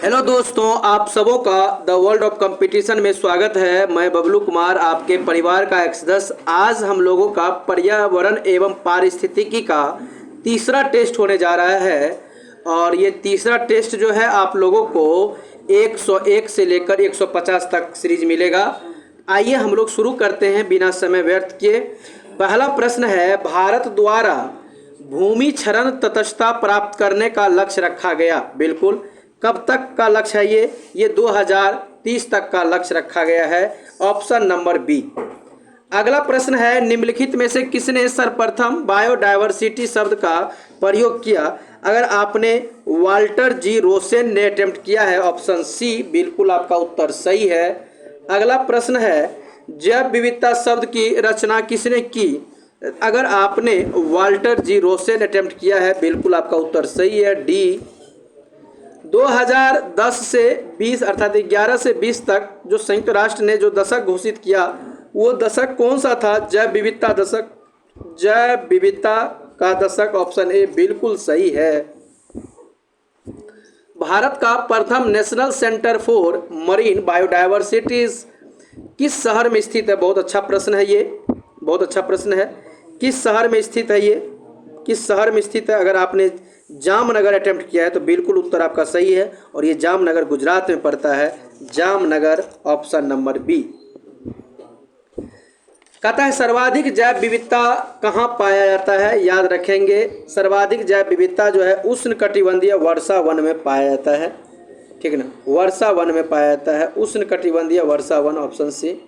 Hello दोस्तों, आप सबों का द वर्ल्ड ऑफ कंपटीशन में स्वागत है। मैं बबलू कुमार, आपके परिवार का एक सदस्य। आज हम लोगों का पर्यावरण एवं पारिस्थितिकी का तीसरा टेस्ट होने जा रहा है और ये तीसरा टेस्ट जो है आप लोगों को 101 से लेकर 150 तक सीरीज मिलेगा। आइए हम लोग शुरू करते हैं बिना समय व्यर्थ किए। पहला प्रश्न है, भारत द्वारा भूमि क्षरण तटस्थता प्राप्त करने का लक्ष्य रखा गया। बिल्कुल, कब तक का लक्ष्य है ये 2030 तक का लक्ष्य रखा गया है। Option number B. अगला प्रश्न है, निम्नलिखित में से किसने सर्वप्रथम बायोडायवर्सिटी शब्द का प्रयोग किया? अगर आपने वाल्टर जी रोसेन ने अटेम्प्ट किया है, ऑप्शन सी बिल्कुल आपका उत्तर सही है। अगला प्रश्न है, जैव विविधता शब्द की रचना किसने की? अगर आपने वाल्टर जी रोसेन अटेम्प्ट किया है, बिल्कुल आपका उत्तर सही है, डी। 2010 से 20 अर्थात 11 से 20 तक जो संयुक्त राष्ट्र ने जो दशक घोषित किया, वो दशक कौन सा था? जैव विविधता दशक, जैव विविधता का दशक, ऑप्शन ए बिल्कुल सही है। भारत का प्रथम national centre for marine biodiversity किस शहर में स्थित है? बहुत अच्छा प्रश्न है ये, बहुत अच्छा प्रश्न है। किस शहर में स्थित है ये? किस शहर में स्थित है? अगर आपने जामनगर अटेम्प्ट किया है तो बिल्कुल उत्तर आपका सही है और ये जामनगर गुजरात में पड़ता है। Jamnagar, option number B. कहता है, सर्वाधिक जैव विविधता कहाँ पाया जाता है? याद रखेंगे, सर्वाधिक जैव विविधता जो है उष्णकटिबंधीय वर्षा वन में पाया जाता है। ठीक है ना, वर्षा वन में पाया जाता है, उष्णकटिबंधीय वर्षा वन, ऑप्शन सी।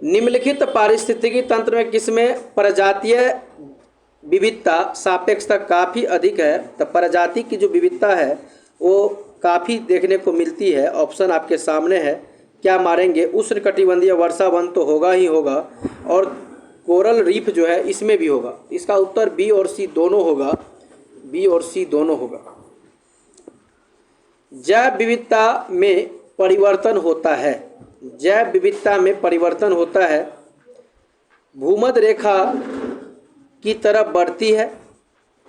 निम्नलिखित पारिस्थितिकी तंत्र में किसमें प्रजातीय विविधता सापेक्षता काफ़ी अधिक है? तो प्रजाति की जो विविधता है वो काफ़ी देखने को मिलती है। ऑप्शन आपके सामने है, क्या मारेंगे? उष्णकटिबंधीय वर्षा वन तो होगा ही होगा और कोरल रीफ जो है इसमें भी होगा। इसका उत्तर बी और सी दोनों होगा, बी और सी दोनों होगा। जैव विविधता में परिवर्तन होता है, जैव विविधता में परिवर्तन होता है, भूमध्य रेखा की तरफ बढ़ती है,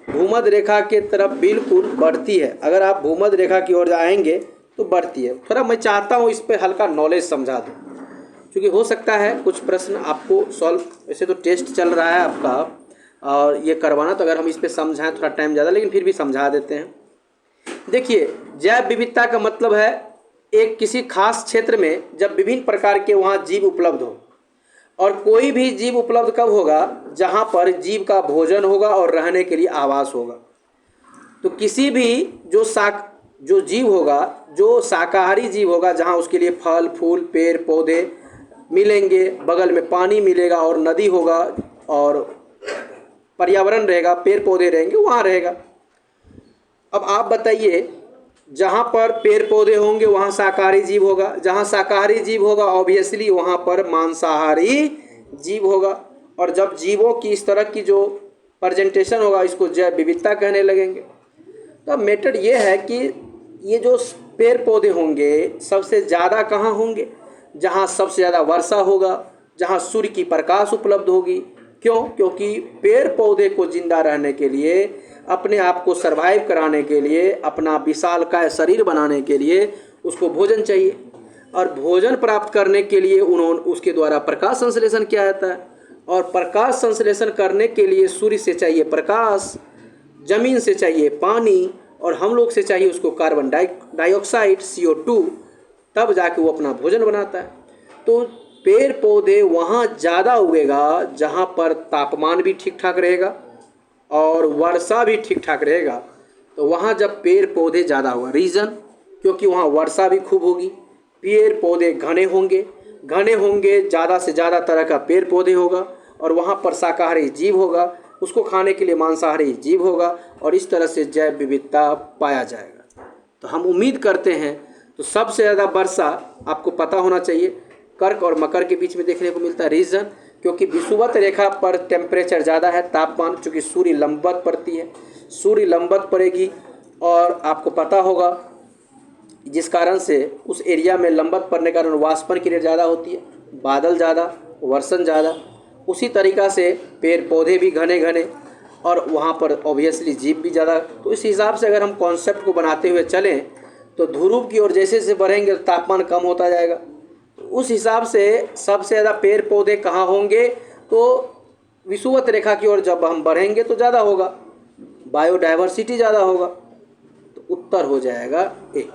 भूमध्य रेखा के तरफ बिल्कुल बढ़ती है। अगर आप भूमध्य रेखा की ओर आएंगे तो बढ़ती है। थोड़ा मैं चाहता हूँ इस पे हल्का नॉलेज समझा दूँ, क्योंकि हो सकता है कुछ प्रश्न आपको सॉल्व, वैसे तो टेस्ट चल रहा है आपका और ये करवाना, तो अगर हम इस पे समझाएं थोड़ा टाइम ज़्यादा, लेकिन फिर भी समझा देते हैं। देखिए, जैव विविधता का मतलब है एक किसी खास क्षेत्र में जब विभिन्न प्रकार के वहाँ जीव उपलब्ध हो, और कोई भी जीव उपलब्ध कब होगा? जहाँ पर जीव का भोजन होगा और रहने के लिए आवास होगा। तो किसी भी जो जीव होगा, जो शाकाहारी जीव होगा, जहाँ उसके लिए फल फूल पेड़ पौधे मिलेंगे, बगल में पानी मिलेगा और नदी होगा और पर्यावरण रहेगा, पेड़ पौधे रहेंगे, वहाँ रहेगा। अब आप बताइए, जहाँ पर पेड़ पौधे होंगे वहाँ शाकाहारी जीव होगा, जहाँ शाकाहारी जीव होगा ऑब्वियसली वहाँ पर मांसाहारी जीव होगा। और जब जीवों की इस तरह की जो प्रेजेंटेशन होगा, इसको जैव विविधता कहने लगेंगे। तो मेथड ये है कि ये जो पेड़ पौधे होंगे सबसे ज़्यादा कहाँ होंगे? जहाँ सबसे ज़्यादा वर्षा होगा, जहाँ सूर्य की प्रकाश उपलब्ध होगी। क्यों? क्योंकि पेड़ पौधे को जिंदा रहने के लिए, अपने आप को सरवाइव कराने के लिए, अपना विशालकाय शरीर बनाने के लिए उसको भोजन चाहिए, और भोजन प्राप्त करने के लिए उसके द्वारा प्रकाश संश्लेषण किया जाता है, और प्रकाश संश्लेषण करने के लिए सूर्य से चाहिए प्रकाश, जमीन से चाहिए पानी, और हम लोग से चाहिए उसको कार्बन डाइऑक्साइड CO2, तब जाके वो अपना भोजन बनाता है। तो पेड़ पौधे वहाँ ज़्यादा उगेगा जहाँ पर तापमान भी ठीक ठाक रहेगा और वर्षा भी ठीक ठाक रहेगा। तो वहाँ जब पेड़ पौधे ज़्यादा होगा, रीज़न क्योंकि वहाँ वर्षा भी खूब होगी, पेड़ पौधे घने होंगे, ज़्यादा से ज़्यादा तरह का पेड़ पौधे होगा, और वहाँ पर शाकाहारी जीव होगा, उसको खाने के लिए मांसाहारी जीव होगा, और इस तरह से जैव विविधता पाया जाएगा। तो हम उम्मीद करते हैं, तो सबसे ज़्यादा वर्षा आपको पता होना चाहिए कर्क और मकर के बीच में देखने को मिलता है। रीज़न क्योंकि विषुवत रेखा पर टेम्परेचर ज़्यादा है, तापमान, चूँकि सूर्य लंबवत पड़ती है, सूर्य लंबवत पड़ेगी, और आपको पता होगा जिस कारण से उस एरिया में लंबवत पड़ने के कारण वाष्पन की रेट ज़्यादा होती है, बादल ज़्यादा, वर्षण ज़्यादा। उसी तरीक़ा से पेड़ पौधे भी घने घने, और वहाँ पर ऑब्वियसली जीव भी ज़्यादा। तो इस हिसाब से अगर हम कॉन्सेप्ट को बनाते हुए चलें तो ध्रुव की ओर जैसे जैसे बढ़ेंगे तो तापमान कम होता जाएगा। तो उस हिसाब से सबसे ज़्यादा पेड़ पौधे कहाँ होंगे, तो विषुवत रेखा की ओर जब हम बढ़ेंगे तो ज़्यादा होगा, बायोडाइवर्सिटी ज़्यादा होगा, तो उत्तर हो जाएगा ए।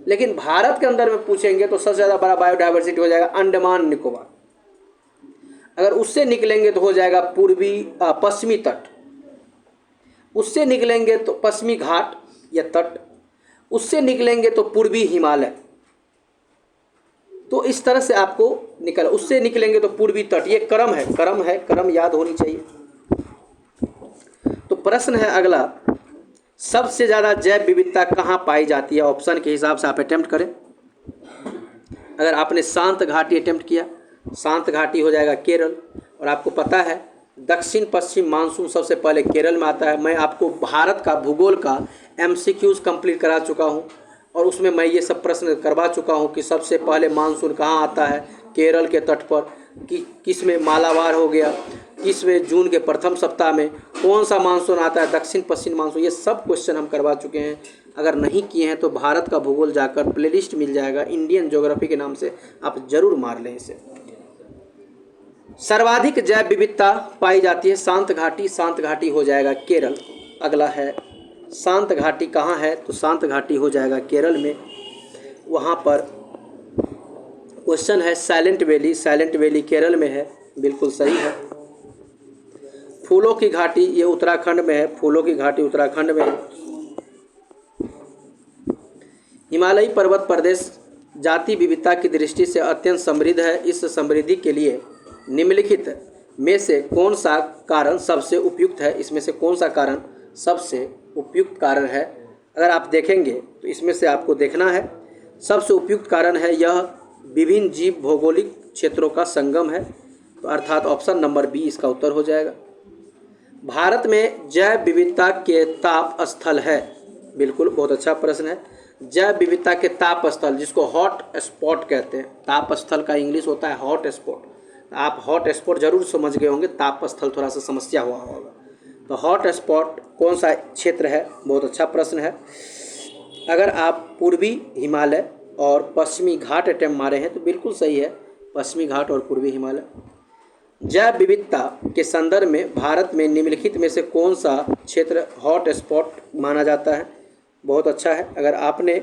लेकिन भारत के अंदर में पूछेंगे तो सबसे ज़्यादा बड़ा बायोडाइवर्सिटी हो जाएगा अंडमान निकोबार। अगर उससे निकलेंगे तो हो जाएगा पश्चिमी तट, उससे निकलेंगे तो पश्चिमी घाट या तट, उससे निकलेंगे तो पूर्वी हिमालय। तो इस तरह से आपको उससे निकलेंगे तो पूर्वी तट, ये क्रम है, क्रम याद होनी चाहिए। तो प्रश्न है अगला, सबसे ज़्यादा जैव विविधता कहाँ पाई जाती है? ऑप्शन के हिसाब से आप अटेम्प्ट करें। अगर आपने शांत घाटी अटेम्प्ट किया, शांत घाटी हो जाएगा केरल। और आपको पता है दक्षिण पश्चिम मानसून सबसे पहले केरल में आता है। मैं आपको भारत का भूगोल का MCQs कंप्लीट करा चुका हूँ और उसमें मैं ये सब प्रश्न करवा चुका हूँ कि सबसे पहले मानसून कहाँ आता है, केरल के तट पर, कि किस में मालाबार हो गया, किस में जून के प्रथम सप्ताह में कौन सा मानसून आता है, दक्षिण पश्चिम मानसून, ये सब क्वेश्चन हम करवा चुके हैं। अगर नहीं किए हैं तो भारत का भूगोल जाकर प्लेलिस्ट मिल जाएगा इंडियन ज्योग्राफी के नाम से, आप जरूर मार लें इसे। सर्वाधिक जैव विविधता पाई जाती है शांत घाटी, शांत घाटी हो जाएगा केरल। अगला है शांत घाटी कहाँ है, तो शांत घाटी हो जाएगा केरल में। वहाँ पर क्वेश्चन है silent valley, silent valley Kerala में है, बिल्कुल सही है। फूलों की घाटी ये उत्तराखंड में है, फूलों की घाटी उत्तराखंड में है। हिमालयी पर्वत प्रदेश जाति विविधता की दृष्टि से अत्यंत समृद्ध है। इस समृद्धि के लिए निम्नलिखित में से कौन सा कारण सबसे उपयुक्त है? इसमें से कौन सा कारण सबसे उपयुक्त कारण है? अगर आप देखेंगे तो इसमें से आपको देखना है सबसे उपयुक्त कारण है यह विभिन्न जीव भौगोलिक क्षेत्रों का संगम है। तो अर्थात ऑप्शन नंबर बी इसका उत्तर हो जाएगा। भारत में जैव विविधता के ताप स्थल है, बिल्कुल बहुत अच्छा प्रश्न है। जैव विविधता के ताप स्थल जिसको हॉट स्पॉट कहते हैं, ताप स्थल का इंग्लिश होता है हॉट स्पॉट। आप हॉट स्पॉट जरूर समझ गए होंगे, ताप स्थल थोड़ा सा समस्या हुआ होगा। तो हॉट स्पॉट कौन सा क्षेत्र है, बहुत अच्छा प्रश्न है। अगर आप पूर्वी हिमालय और पश्चिमी घाट अटेम्प्ट मारे हैं तो बिल्कुल सही है, पश्चिमी घाट और पूर्वी हिमालय। जैव विविधता के संदर्भ में भारत में निम्नलिखित में से कौन सा क्षेत्र हॉट स्पॉट माना जाता है? बहुत अच्छा है। अगर आपने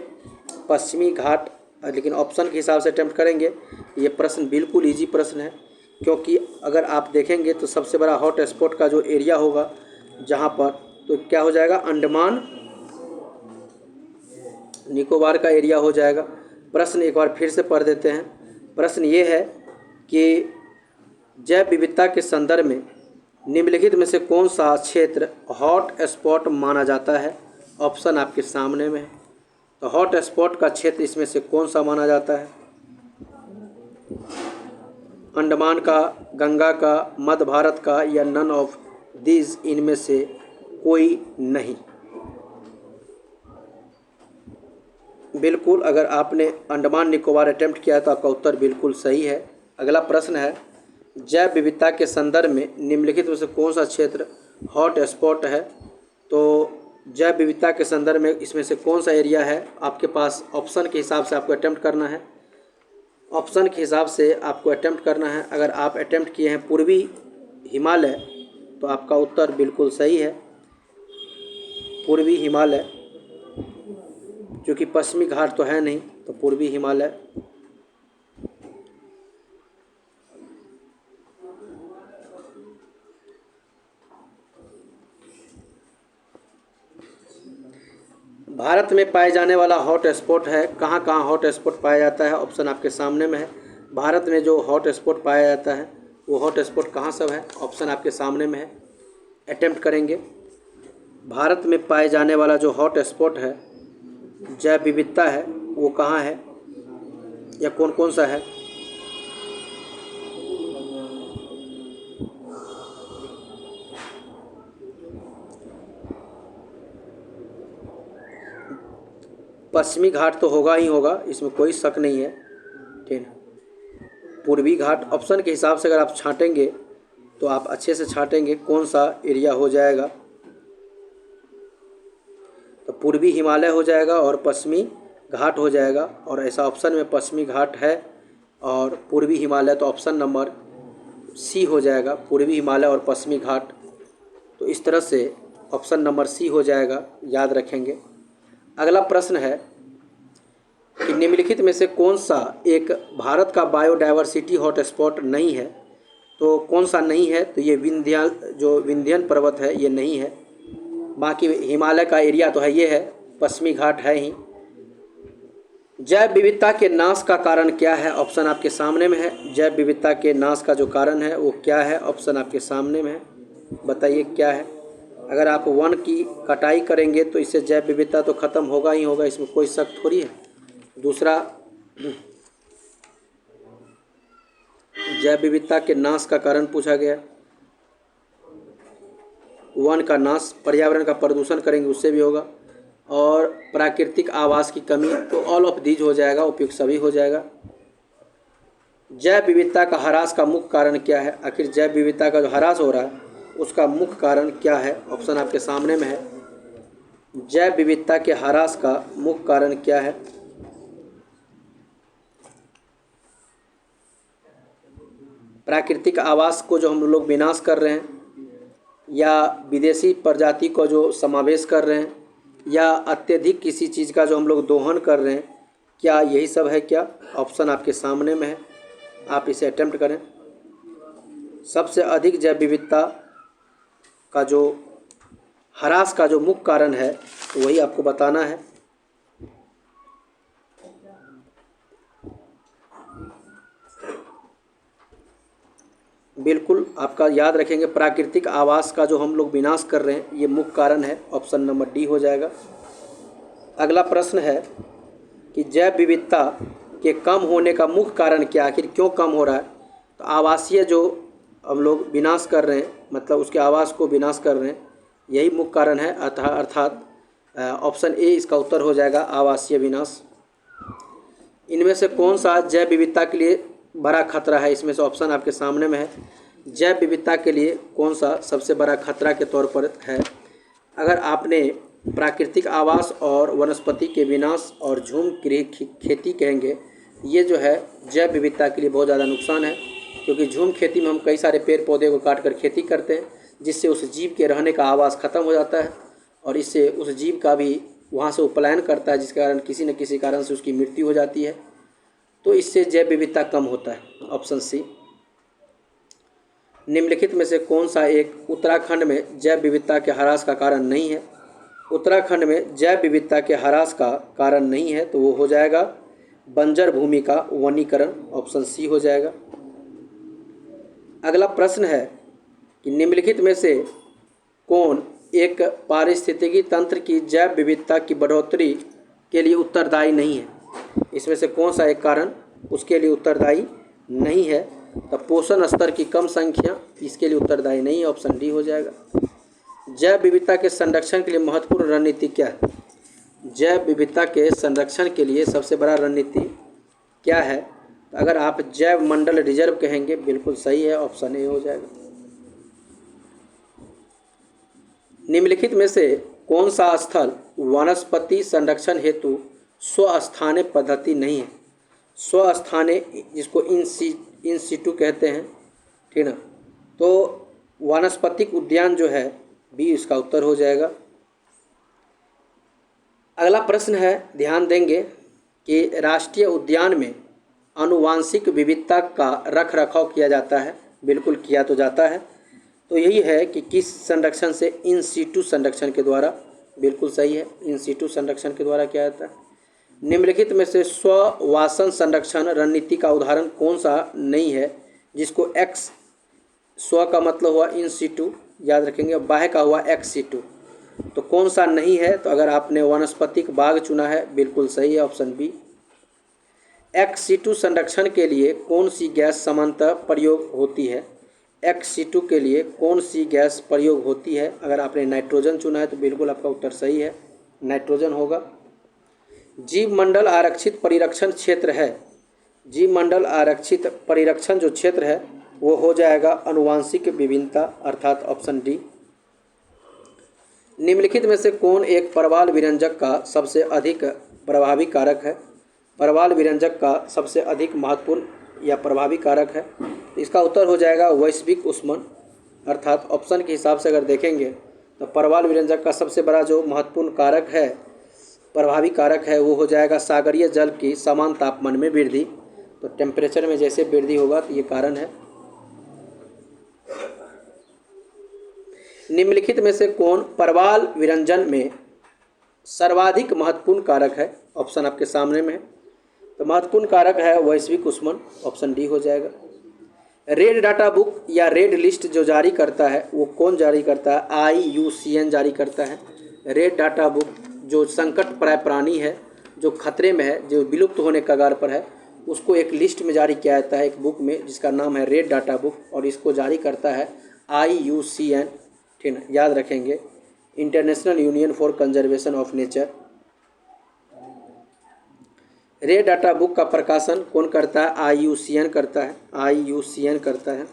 पश्चिमी घाट, लेकिन ऑप्शन के हिसाब से अटेम्प्ट करेंगे, ये प्रश्न बिल्कुल इजी प्रश्न है, क्योंकि अगर आप देखेंगे तो सबसे बड़ा हॉट स्पॉट का जो एरिया होगा जहाँ पर, तो क्या हो जाएगा, अंडमान निकोबार का एरिया हो जाएगा। प्रश्न एक बार फिर से पढ़ देते हैं। प्रश्न ये है कि जैव विविधता के संदर्भ में निम्नलिखित में से कौन सा क्षेत्र हॉट स्पॉट माना जाता है? ऑप्शन आपके सामने में है। तो हॉट स्पॉट का क्षेत्र इसमें से कौन सा माना जाता है? अंडमान का, गंगा का, मध्य भारत का, या नन ऑफ दीज, इनमें से कोई नहीं। बिल्कुल, अगर आपने अंडमान निकोबार अटेम्प्ट किया है तो आपका उत्तर बिल्कुल सही है। अगला प्रश्न है जैव विविधता के संदर्भ में निम्नलिखित में से कौन सा क्षेत्र हॉट स्पॉट है? तो जैव विविधता के संदर्भ में इसमें से कौन सा एरिया है? आपके पास ऑप्शन के हिसाब से आपको अटेम्प्ट करना है, ऑप्शन के हिसाब से आपको अटेम्प्ट करना है। अगर आप अटेम्प्ट किए हैं पूर्वी हिमालय तो आपका उत्तर बिल्कुल सही है, पूर्वी हिमालय, क्योंकि पश्चिमी घाट तो है नहीं, तो पूर्वी हिमालय। भारत में पाए जाने वाला हॉट स्पॉट है, कहाँ कहाँ हॉट स्पॉट पाया जाता है? ऑप्शन आपके सामने में है। भारत में जो हॉट स्पॉट पाया जाता है वो हॉट स्पॉट कहाँ सब है? ऑप्शन आपके सामने में है, अटेम्प्ट करेंगे। भारत में पाए जाने वाला जो हॉट स्पॉट है, जैव विविधता है, वो कहाँ है या कौन कौन सा है? पश्चिमी घाट तो होगा ही होगा, इसमें कोई शक नहीं है, ठीक है। पूर्वी घाट ऑप्शन के हिसाब से अगर आप छांटेंगे तो आप अच्छे से छांटेंगे कौन सा एरिया हो जाएगा। पूर्वी हिमालय हो जाएगा और पश्चिमी घाट हो जाएगा। और ऐसा ऑप्शन में पश्चिमी घाट है और पूर्वी हिमालय, तो ऑप्शन नंबर सी हो जाएगा, पूर्वी हिमालय और पश्चिमी घाट। तो इस तरह से ऑप्शन नंबर सी हो जाएगा, याद रखेंगे। अगला प्रश्न है कि निम्नलिखित में से कौन सा एक भारत का बायोडायवर्सिटी हॉटस्पॉट नहीं है। तो कौन सा नहीं है, तो ये विंध्यन पर्वत है, ये नहीं है। बाकी हिमालय का एरिया तो है, ये है, पश्चिमी घाट है ही। जैव विविधता के नाश का कारण क्या है, ऑप्शन आपके सामने में है। जैव विविधता के नाश का जो कारण है वो क्या है, ऑप्शन आपके सामने में है, बताइए क्या है। अगर आप वन की कटाई करेंगे तो इससे जैव विविधता तो ख़त्म होगा ही होगा, इसमें कोई शक थोड़ी है। दूसरा, जैव विविधता के नाश का कारण पूछा गया, वन का नाश, पर्यावरण का प्रदूषण करेंगे उससे भी होगा, और प्राकृतिक आवास की कमी, तो ऑल ऑफ दीज हो जाएगा, उपयुक्त सभी हो जाएगा। जैव विविधता का ह्रास का मुख्य कारण क्या है, आखिर जैव विविधता का जो ह्रास हो रहा है उसका मुख्य कारण क्या है, ऑप्शन आपके सामने में है। जैव विविधता के ह्रास का मुख्य कारण क्या है, प्राकृतिक आवास को जो हम लोग विनाश कर रहे हैं, या विदेशी प्रजाति को जो समावेश कर रहे हैं, या अत्यधिक किसी चीज़ का जो हम लोग दोहन कर रहे हैं, क्या यही सब है क्या, ऑप्शन आपके सामने में है, आप इसे अटेम्प्ट करें। सबसे अधिक जैव विविधता का जो ह्रास का जो मुख्य कारण है तो वही आपको बताना है। बिल्कुल आपका याद रखेंगे, प्राकृतिक आवास का जो हम लोग विनाश कर रहे हैं ये मुख्य कारण है, ऑप्शन नंबर डी हो जाएगा। अगला प्रश्न है कि जैव विविधता के कम होने का मुख्य कारण क्या, आखिर क्यों कम हो रहा है। तो आवासीय जो हम लोग विनाश कर रहे हैं, मतलब उसके आवास को विनाश कर रहे हैं, यही मुख्य कारण है, अर्थात ऑप्शन ए इसका उत्तर हो जाएगा, आवासीय विनाश। इनमें से कौन सा जैव विविधता के लिए बड़ा खतरा है, इसमें से ऑप्शन आपके सामने में है। जैव विविधता के लिए कौन सा सबसे बड़ा खतरा के तौर पर है। अगर आपने प्राकृतिक आवास और वनस्पति के विनाश और झूम खेती कहेंगे, ये जो है जैव विविधता के लिए बहुत ज़्यादा नुकसान है, क्योंकि झूम खेती में हम कई सारे पेड़ पौधे को काट कर खेती करते हैं, जिससे उस जीव के रहने का आवास ख़त्म हो जाता है और इससे उस जीव का भी वहाँ से उपलायन करता है, जिसके कारण किसी न किसी कारण से उसकी मृत्यु हो जाती है। तो इससे जैव विविधता कम होता है, ऑप्शन सी। निम्नलिखित में से कौन सा एक उत्तराखंड में जैव विविधता के ह्रास का कारण नहीं है। उत्तराखंड में जैव विविधता के ह्रास का कारण नहीं है, तो वो हो जाएगा बंजर भूमि का वनीकरण, ऑप्शन सी हो जाएगा। अगला प्रश्न है कि निम्नलिखित में से कौन एक पारिस्थितिकी तंत्र की जैव विविधता की बढ़ोतरी के लिए उत्तरदायी नहीं है। इसमें से कौन सा एक कारण उसके लिए उत्तरदायी नहीं है। तो पोषण स्तर की कम संख्या इसके लिए उत्तरदायी नहीं है, ऑप्शन डी हो जाएगा। जैव विविधता के संरक्षण के लिए महत्वपूर्ण रणनीति क्या है। जैव विविधता के संरक्षण के लिए सबसे बड़ा रणनीति क्या है। तो अगर आप जैव मंडल रिजर्व कहेंगे, बिल्कुल सही है, ऑप्शन ए हो जाएगा। निम्नलिखित में से कौन सा स्थल वनस्पति संरक्षण हेतु स्वस्थाने पद्धति नहीं है। स्वस्थाने जिसको इन सीटू कहते हैं, ठीक ना। तो वानस्पतिक उद्यान जो है बी इसका उत्तर हो जाएगा। अगला प्रश्न है, ध्यान देंगे कि राष्ट्रीय उद्यान में आनुवांशिक विविधता का रख रखाव किया जाता है। बिल्कुल किया तो जाता है। तो यही है कि किस संरक्षण से, इन सीटू संरक्षण के द्वारा। बिल्कुल सही है, इन सीटू संरक्षण के द्वारा किया जाता है। निम्नलिखित में से स्ववासन संरक्षण रणनीति का उदाहरण कौन सा नहीं है, जिसको एक्स, स्व का मतलब हुआ इन सीटू, याद रखेंगे, बाह्य का हुआ एक्स सीटू। तो कौन सा नहीं है। तो अगर आपने वनस्पतिक बाग चुना है, बिल्कुल सही है, ऑप्शन बी। एक्स सीटू संरक्षण के लिए कौन सी गैस सामान्यतः प्रयोग होती है। एक्स सीटू के लिए कौन सी गैस प्रयोग होती है। अगर आपने नाइट्रोजन चुना है तो बिल्कुल आपका उत्तर सही है, नाइट्रोजन होगा। जीव मंडल आरक्षित परिरक्षण क्षेत्र है। जीव मंडल आरक्षित परिरक्षण जो क्षेत्र है वो हो जाएगा अनुवांशिक विभिन्नता, अर्थात ऑप्शन डी। निम्नलिखित में से कौन एक परवाल विरंजक का सबसे अधिक प्रभावी कारक है? परवाल विरंजक का सबसे अधिक महत्वपूर्ण या प्रभावी कारक है? इसका उत्तर हो जाएगा वैश्विक ऊष्मन, अर्थात ऑप्शन के हिसाब से अगर देखेंगे तो परवाल विरंजक का सबसे बड़ा जो महत्वपूर्ण कारक है, प्रभावी कारक है, वो हो जाएगा सागरीय जल की समान तापमान में वृद्धि। तो टेम्परेचर में जैसे वृद्धि होगा तो ये कारण है। निम्नलिखित में से कौन परवाल विरंजन में सर्वाधिक महत्वपूर्ण कारक है? ऑप्शन आपके सामने में है। तो महत्वपूर्ण कारक है वैश्विक ऊष्मन, ऑप्शन डी हो जाएगा। रेड डाटा बुक या रेड लिस्ट जो जारी करता है वो कौन जारी करता है? IUCN जारी करता है। रेड डाटा बुक जो संकट प्राय प्राणी है, जो खतरे में है, जो विलुप्त होने कगार पर है, उसको एक लिस्ट में जारी किया जाता है, एक बुक में, जिसका नाम है रेड डाटा बुक, और इसको जारी करता है IUCN। ठीक है, याद रखेंगे, international union for conservation of nature. Red data book का प्रकाशन कौन करता है? IUCN करता है, IUCN करता है।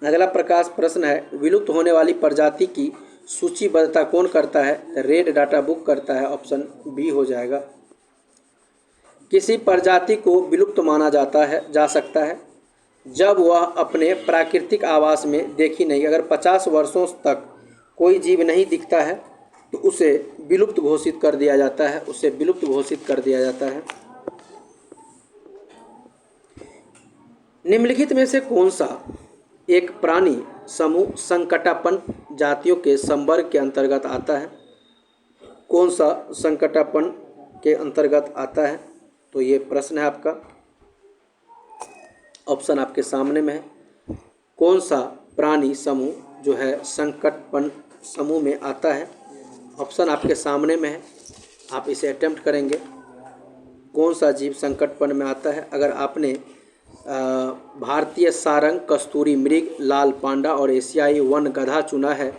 अगला प्रश्न है, विलुप्त होने वाली प्रजाति की सूचीबद्धता कौन करता है? रेड डाटा बुक करता है, ऑप्शन बी हो जाएगा। किसी प्रजाति को विलुप्त माना जा सकता है जब वह अपने प्राकृतिक आवास में देखी नहीं। अगर 50 वर्षों तक कोई जीव नहीं दिखता है तो उसे विलुप्त घोषित कर दिया जाता है, उसे विलुप्त घोषित कर दिया जाता है। निम्नलिखित में से कौन सा एक प्राणी समूह संकटापन्न जातियों के संवर्ग के अंतर्गत आता है? कौन सा संकटापन्न के अंतर्गत आता है? तो ये प्रश्न है आपका, ऑप्शन आपके सामने में है। कौन सा प्राणी समूह जो है संकटपन्न समूह में आता है? ऑप्शन आपके सामने में है, आप इसे अटेम्प्ट करेंगे। कौन सा जीव संकटपन्न में आता है? अगर आपने भारतीय सारंग, कस्तूरी मृग, लाल पांडा और एशियाई वन गधा चुना है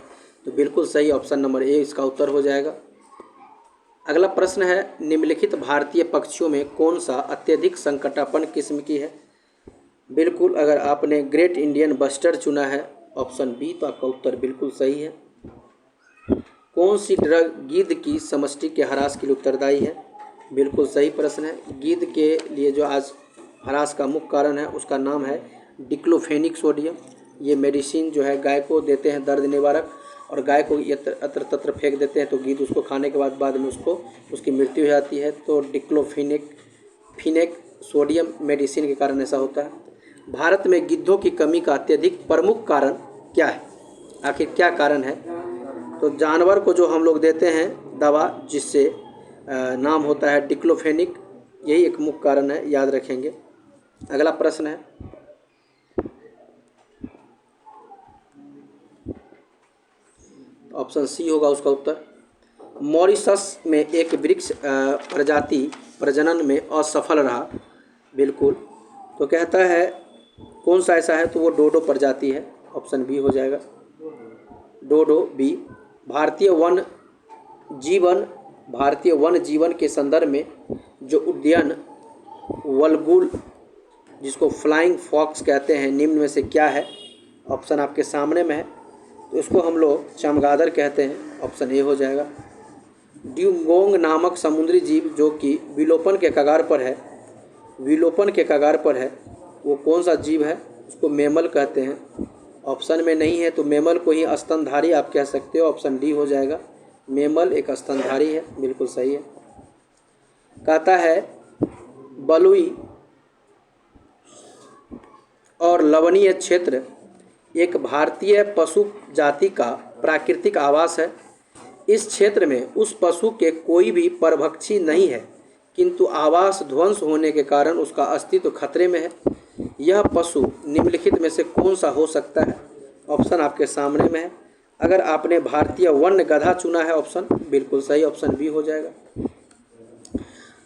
तो बिल्कुल सही, ऑप्शन नंबर ए इसका उत्तर हो जाएगा। अगला प्रश्न है, निम्नलिखित भारतीय पक्षियों में कौन सा अत्यधिक संकटापन्न किस्म की है? बिल्कुल, अगर आपने ग्रेट इंडियन बस्टर्ड चुना है, ऑप्शन बी, तो आपका उत्तर बिल्कुल सही है। कौन सी ड्रग गिद्ध की समष्टि के ह्रास के लिए उत्तरदायी है? बिल्कुल सही प्रश्न है। गिद्ध के लिए जो आज ह्रास का मुख्य कारण है उसका नाम है डिक्लोफेनिक सोडियम। ये मेडिसिन जो है गाय को देते हैं, दर्द निवारक, और गाय को अत्र तत्र फेंक देते हैं तो गिद्ध उसको खाने के बाद में उसकी मृत्यु हो जाती है। तो डिक्लोफेनिक सोडियम मेडिसिन के कारण ऐसा होता है। भारत में गिद्धों की कमी का अत्यधिक प्रमुख कारण क्या है? आखिर क्या कारण है? तो जानवर को जो हम लोग देते हैं दवा, जिससे नाम होता है डिक्लोफेनिक, यही एक मुख्य कारण है, याद रखेंगे। अगला प्रश्न है, ऑप्शन सी होगा उसका उत्तर। मॉरिशस में एक वृक्ष प्रजाति प्रजनन में असफल रहा। बिल्कुल, तो कहता है कौन सा ऐसा है? तो वो डोडो प्रजाति है, ऑप्शन बी हो जाएगा, डोडो बी। भारतीय वन जीवन के संदर्भ में जो उद्यान वल्गुल, जिसको फ्लाइंग फॉक्स कहते हैं, निम्न में से क्या है? ऑप्शन आपके सामने में है, तो इसको हम लोग चमगादड़ कहते हैं, ऑप्शन ए हो जाएगा। ड्यूगोंग नामक समुद्री जीव जो कि विलोपन के कगार पर है, वो कौन सा जीव है? उसको मैमल कहते हैं, ऑप्शन में नहीं है, तो मैमल को ही स्तनधारी आप कह सकते हो, ऑप्शन डी हो जाएगा। मैमल एक स्तनधारी है, बिल्कुल सही है। कहता है बलुई और लवणीय क्षेत्र एक भारतीय पशु जाति का प्राकृतिक आवास है। इस क्षेत्र में उस पशु के कोई भी परभक्षी नहीं है, किंतु आवास ध्वंस होने के कारण उसका अस्तित्व खतरे में है। यह पशु निम्नलिखित में से कौन सा हो सकता है? ऑप्शन आपके सामने में है। अगर आपने भारतीय वन गधा चुना है, ऑप्शन बिल्कुल सही, ऑप्शन बी हो जाएगा।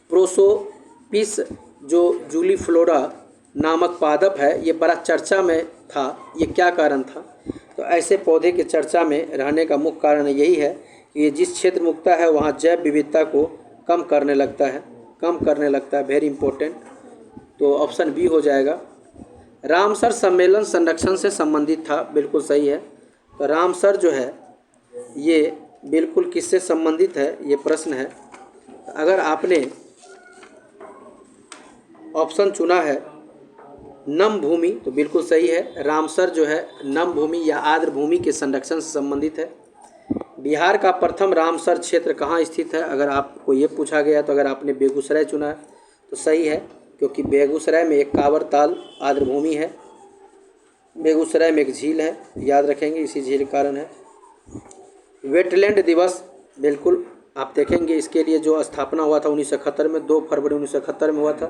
प्रोसोपिस जो जूलीफ्लोरा नामक पादप है, ये बड़ा चर्चा में था, ये क्या कारण था? तो ऐसे पौधे के चर्चा में रहने का मुख्य कारण यही है कि ये जिस क्षेत्र में उगता है वहाँ जैव विविधता को कम करने लगता है, वेरी इंपॉर्टेंट। तो ऑप्शन बी हो जाएगा। रामसर सम्मेलन संरक्षण से संबंधित था, बिल्कुल सही है। तो रामसर जो है ये बिल्कुल किससे संबंधित है ये प्रश्न है। अगर आपने ऑप्शन चुना है नम भूमि तो बिल्कुल सही है। रामसर जो है नम भूमि या आर्द्र भूमि के संरक्षण से संबंधित है। बिहार का प्रथम रामसर क्षेत्र कहाँ स्थित है? अगर आपको ये पूछा गया तो अगर आपने बेगूसराय चुना है तो सही है, क्योंकि बेगूसराय में एक कांवर ताल आर्द्र भूमि है। बेगूसराय में एक झील है, याद रखेंगे, इसी झील के कारण है। वेटलैंड दिवस, बिल्कुल आप देखेंगे इसके लिए जो स्थापना हुआ था 1971 में, 2 फरवरी 1971 में हुआ था।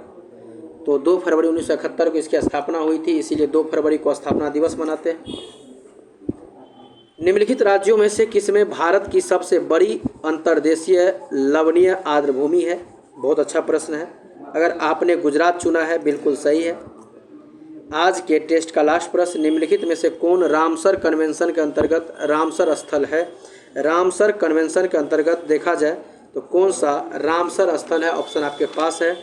तो 2 फरवरी 1971 को इसकी स्थापना हुई थी, इसीलिए 2 फरवरी को स्थापना दिवस मनाते हैं। निम्नलिखित राज्यों में से किसमें भारत की सबसे बड़ी अंतर्देशीय लवणीय आर्द्र भूमि है? बहुत अच्छा प्रश्न है। अगर आपने गुजरात चुना है बिल्कुल सही है। आज के टेस्ट का लास्ट प्रश्न, निम्नलिखित में से कौन रामसर कन्वेंशन के अंतर्गत रामसर स्थल है? रामसर कन्वेंशन के अंतर्गत देखा जाए तो कौन सा रामसर स्थल है? ऑप्शन आपके पास है।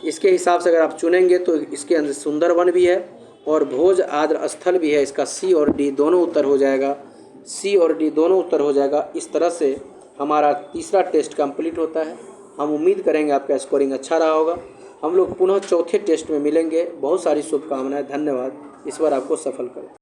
इसके हिसाब से अगर आप चुनेंगे तो इसके अंदर सुंदरवन भी है और भोज आर्द्र स्थल भी है। इसका सी और डी दोनों उत्तर हो जाएगा। सी और डी दोनों उत्तर हो जाएगा। इस तरह से हमारा तीसरा टेस्ट कंप्लीट होता है। हम उम्मीद करेंगे आपका स्कोरिंग अच्छा रहा होगा। हम लोग पुनः चौथे टेस्ट में मिलेंगे। बहुत सारी शुभकामनाएं। धन्यवाद। इस बार आपको सफल करें।